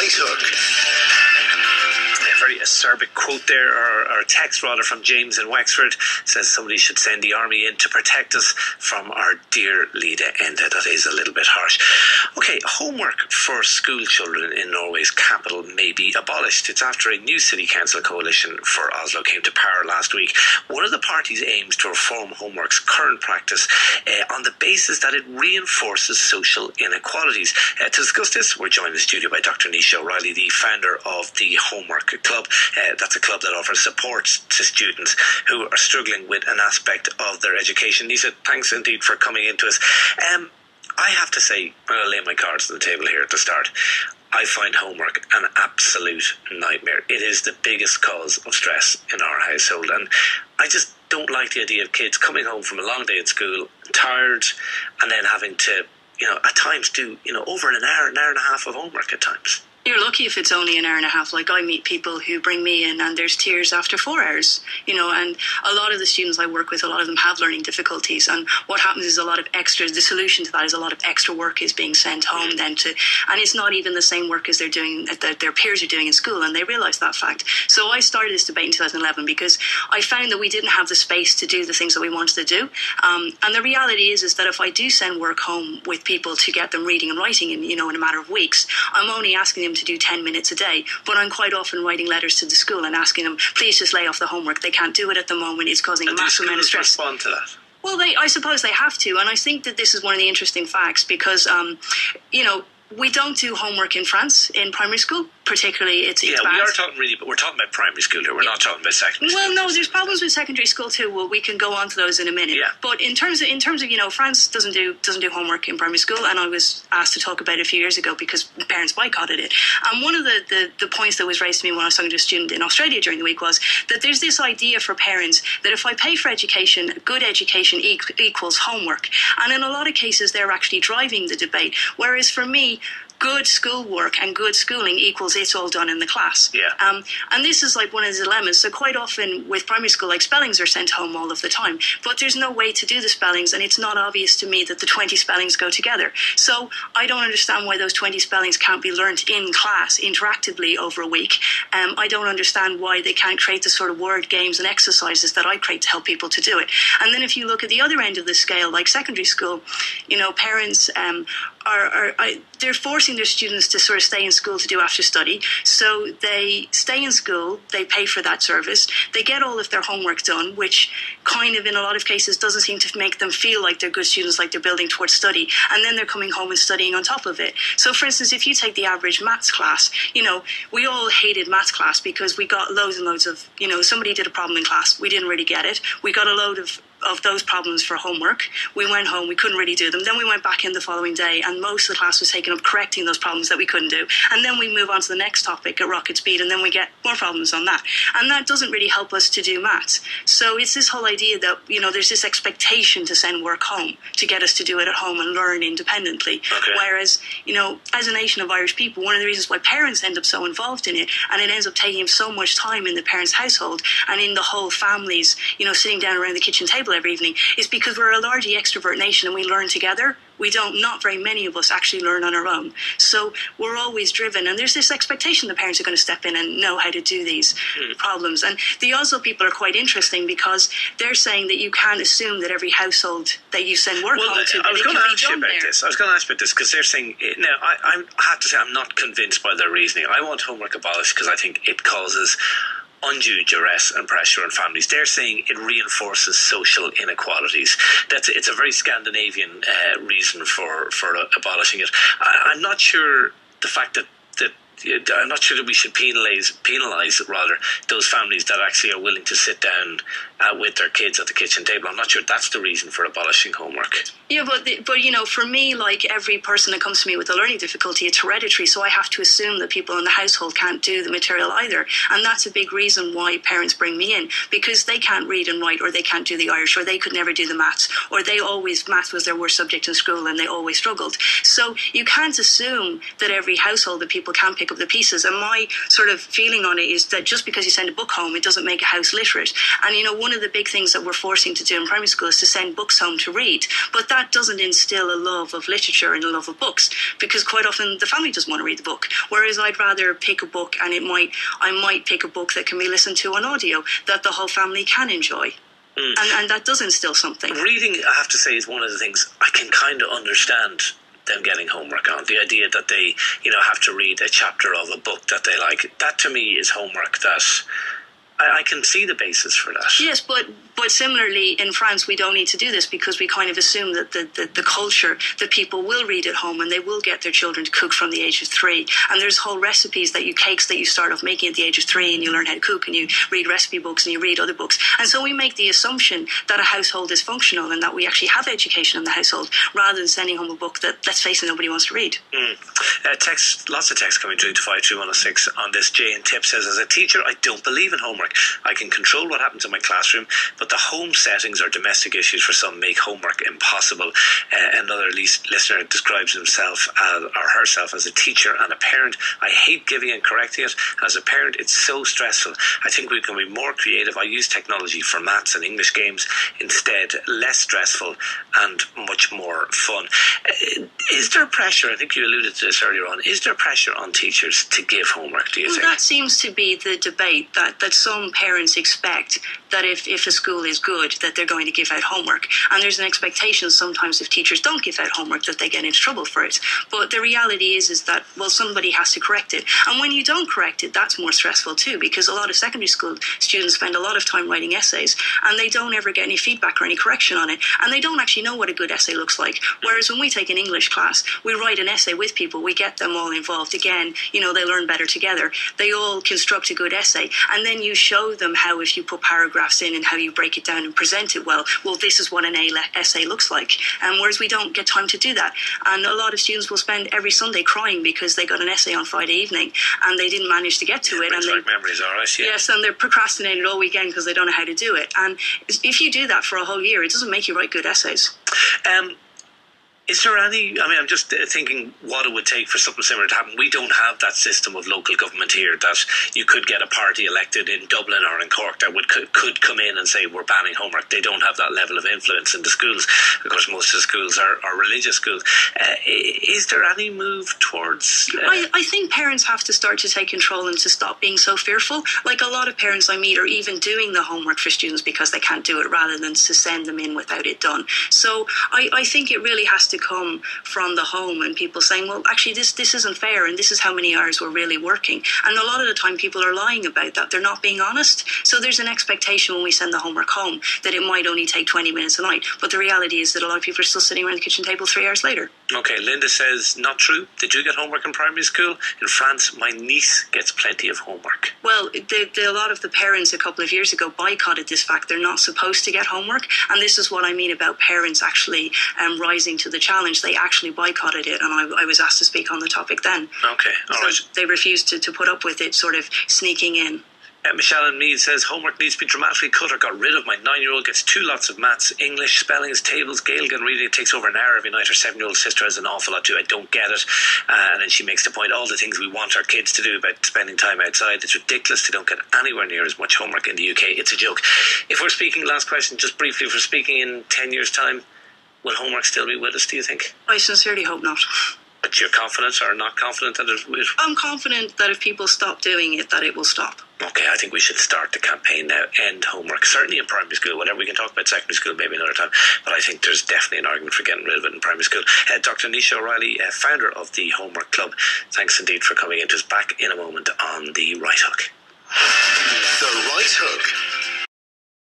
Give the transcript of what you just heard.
took. A very acerbic quote there, or text rather, from James in Wexford. Says somebody should send the army in to protect us from our dear Lida Enda. That is a little bit harsh. Okay, homework for school children in Norway's capital may be abolished. It's after a new city council coalition for Oslo came to power last week. One of the parties aims to reform homework's current practice on the basis that it reinforces social inequalities. To discuss this, we're joined in the studio by Dr. Naoise OReilly, the founder of the Homework Club. That's a club that offers support to students who are struggling with an aspect of their education. Naoise, thanks indeed for coming into us. I have to say, I'm going to lay my cards on the table here at the start. I find homework an absolute nightmare. It is the biggest cause of stress in our household, and I just don't like the idea of kids coming home from a long day at school, tired, and then having to, at times do, over an hour and a half of homework at times. You're lucky if it's only an hour and a half. Like, I meet people who bring me in and there's tears after 4 hours, and a lot of the students I work with, a lot of them have learning difficulties, and what happens is the solution to that is a lot of extra work is being sent home and it's not even the same work as they're doing, that their peers are doing in school, and they realise that fact. So I started this debate in 2011 because I found that we didn't have the space to do the things that we wanted to do, and the reality is that if I do send work home with people to get them reading and writing in a matter of weeks, I'm only asking them to do 10 minutes a day, but I'm quite often writing letters to the school and asking them, please just lay off the homework. They can't do it at the moment. It's causing a massive amount of stress. Respond to that? Well, I suppose they have to, and I think that this is one of the interesting facts because, we don't do homework in France in primary school. Particularly, it's bad. We are talking but we're talking about primary school here. We're not talking about secondary school. Well, no, there's problems with secondary school too. Well, we can go on to those in a minute. Yeah. But in terms of France doesn't do homework in primary school, and I was asked to talk about it a few years ago because parents boycotted it. And one of the points that was raised to me when I was talking to a student in Australia during the week was that there's this idea for parents that if I pay for education, good education equals homework, and in a lot of cases they're actually driving the debate. Whereas for me, good schoolwork and good schooling equals it's all done in the class. Yeah. And this is like one of the dilemmas. So quite often with primary school, like spellings are sent home all of the time, but there's no way to do the spellings, and it's not obvious to me that the 20 spellings go together. So I don't understand why those 20 spellings can't be learnt in class interactively over a week. I don't understand why they can't create the sort of word games and exercises that I create to help people to do it. And then if you look at the other end of the scale, like secondary school, parents they're forcing their students to sort of stay in school to do after study. So they stay in school, they pay for that service, they get all of their homework done, which kind of in a lot of cases doesn't seem to make them feel like they're good students, like they're building towards study, and then they're coming home and studying on top of it. So for instance, if you take the average maths class, we all hated maths class because we got loads and loads of, somebody did a problem in class, we didn't really get it, we got a load of those problems for homework. We went home, we couldn't really do them. Then we went back in the following day and most of the class was taken up correcting those problems that we couldn't do. And then we move on to the next topic at rocket speed, and then we get more problems on that. And that doesn't really help us to do maths. So it's this whole idea that, there's this expectation to send work home to get us to do it at home and learn independently. Okay. Whereas, as a nation of Irish people, one of the reasons why parents end up so involved in it, and it ends up taking so much time in the parents' household and in the whole families, sitting down around the kitchen table every evening, is because we're a largely extrovert nation and we learn together. Not very many of us actually learn on our own. So we're always driven, and there's this expectation the parents are going to step in and know how to do these problems. And the Oslo people are quite interesting because they're saying that you can't assume that every household that you send work home to, I was going to ask you about this. I was going to ask about this because they're saying, now, I have to say I'm not convinced by their reasoning. I want homework abolished because I think it causes undue duress and pressure on families. They're saying it reinforces social inequalities. It's a very Scandinavian reason for abolishing it. I'm not sure the fact that I'm not sure that we should penalise rather those families that actually are willing to sit down with their kids at the kitchen table. I'm not sure that's the reason for abolishing homework. Yeah, but for me, like every person that comes to me with a learning difficulty, it's hereditary, so I have to assume that people in the household can't do the material either. And that's a big reason why parents bring me in, because they can't read and write, or they can't do the Irish, or they could never do the maths, or maths was their worst subject in school and they always struggled. So you can't assume that every household that people can pick pick up the pieces. And my sort of feeling on it is that just because you send a book home, it doesn't make a house literate. And, you know, one of the big things that we're forcing to do in primary school is to send books home to read. But that doesn't instill a love of literature and a love of books, because quite often the family doesn't want to read the book. Whereas I'd rather pick a book, and I might pick a book that can be listened to on audio that the whole family can enjoy. And that does instill something. Reading, I have to say, is one of the things I can kind of understand them getting homework on. The idea that they, you know, have to read a chapter of a book that they like. That to me is homework that I can see the basis for that. Yes, but similarly in France we don't need to do this, because we kind of assume that the culture that people will read at home and they will get their children to cook from the age of 3. And there's whole recipes cakes that you start off making at the age of 3, and you learn how to cook and you read recipe books and you read other books. And so we make the assumption that a household is functional and that we actually have education in the household, rather than sending home a book that, let's face it, nobody wants to read. Lots of texts coming through to 53106 on this. Jay and Tip says, as a teacher, I don't believe in homework. I can control what happens in my classroom, but the home settings or domestic issues for some make homework impossible. Another listener describes himself or herself as a teacher and a parent. I hate giving and correcting it. As a parent, it's so stressful. I think we can be more creative. I use technology for maths and English games instead, less stressful and much more fun. Is there pressure, I think you alluded to this earlier on, is there pressure on teachers to give homework, do you think? That seems to be the debate, that some parents expect that if a school is good, that they're going to give out homework. And there's an expectation sometimes if teachers don't give out homework that they get into trouble for it. But the reality is that, well, somebody has to correct it. And when you don't correct it, that's more stressful too, because a lot of secondary school students spend a lot of time writing essays and they don't ever get any feedback or any correction on it. And they don't actually know what a good essay looks like. Whereas when we take an English class, we write an essay with people, we get them all involved. Again, you know, they learn better together. They all construct a good essay. And then you show them how, if you put paragraphs in and how you break it down and present it well, this is what an essay looks like. Whereas we don't get time to do that. And a lot of students will spend every Sunday crying because they got an essay on Friday evening and they didn't manage to get to it. And memories, all right, yeah. Yes, and they're procrastinating all weekend because they don't know how to do it. And if you do that for a whole year, it doesn't make you write good essays. Is there any, I mean, I'm just thinking what it would take for something similar to happen. We don't have that system of local government here that you could get a party elected in Dublin or in Cork that could come in and say we're banning homework. They don't have that level of influence in the schools. Of course, most of the schools are religious schools. Is there any move towards... I think parents have to start to take control and to stop being so fearful. Like, a lot of parents I meet are even doing the homework for students because they can't do it, rather than to send them in without it done. So I think it really has to come from the home, and people saying, well, actually this isn't fair, and this is how many hours we're really working. And a lot of the time people are lying about that. They're not being honest. So there's an expectation when we send the homework home that it might only take 20 minutes a night, but the reality is that a lot of people are still sitting around the kitchen table 3 hours later. Okay, Linda says, not true. Did you get homework in primary school? In France, my niece gets plenty of homework. Well, a lot of the parents a couple of years ago boycotted this fact. They're not supposed to get homework, and this is what I mean about parents actually rising to the challenge. They actually boycotted it, and I was asked to speak on the topic then. Okay, all right. They refused to put up with it sort of sneaking in. Michelle and Mead says, homework needs to be dramatically cut or got rid of. My 9-year-old gets 2 lots of maths, English, spellings, tables, Gaelic reading. It takes over an hour every night. Her 7-year-old sister has an awful lot too. I don't get it. And then she makes the point, all the things we want our kids to do about spending time outside, it's ridiculous. They don't get anywhere near as much homework in the UK. It's a joke. If we're speaking, last question, just briefly, if we're speaking in 10 years' time, will homework still be with us, do you think? I sincerely hope not. But you're confident or not confident that it will? I'm confident that if people stop doing it, that it will stop. Okay, I think we should start the campaign now. End homework, certainly in primary school. Whatever, we can talk about secondary school maybe another time, but I think there's definitely an argument for getting rid of it in primary school. Dr. Naoise O'Reilly, founder of the Homework Club, thanks indeed for coming in to us. Back in a moment on The Right Hook. The Right Hook.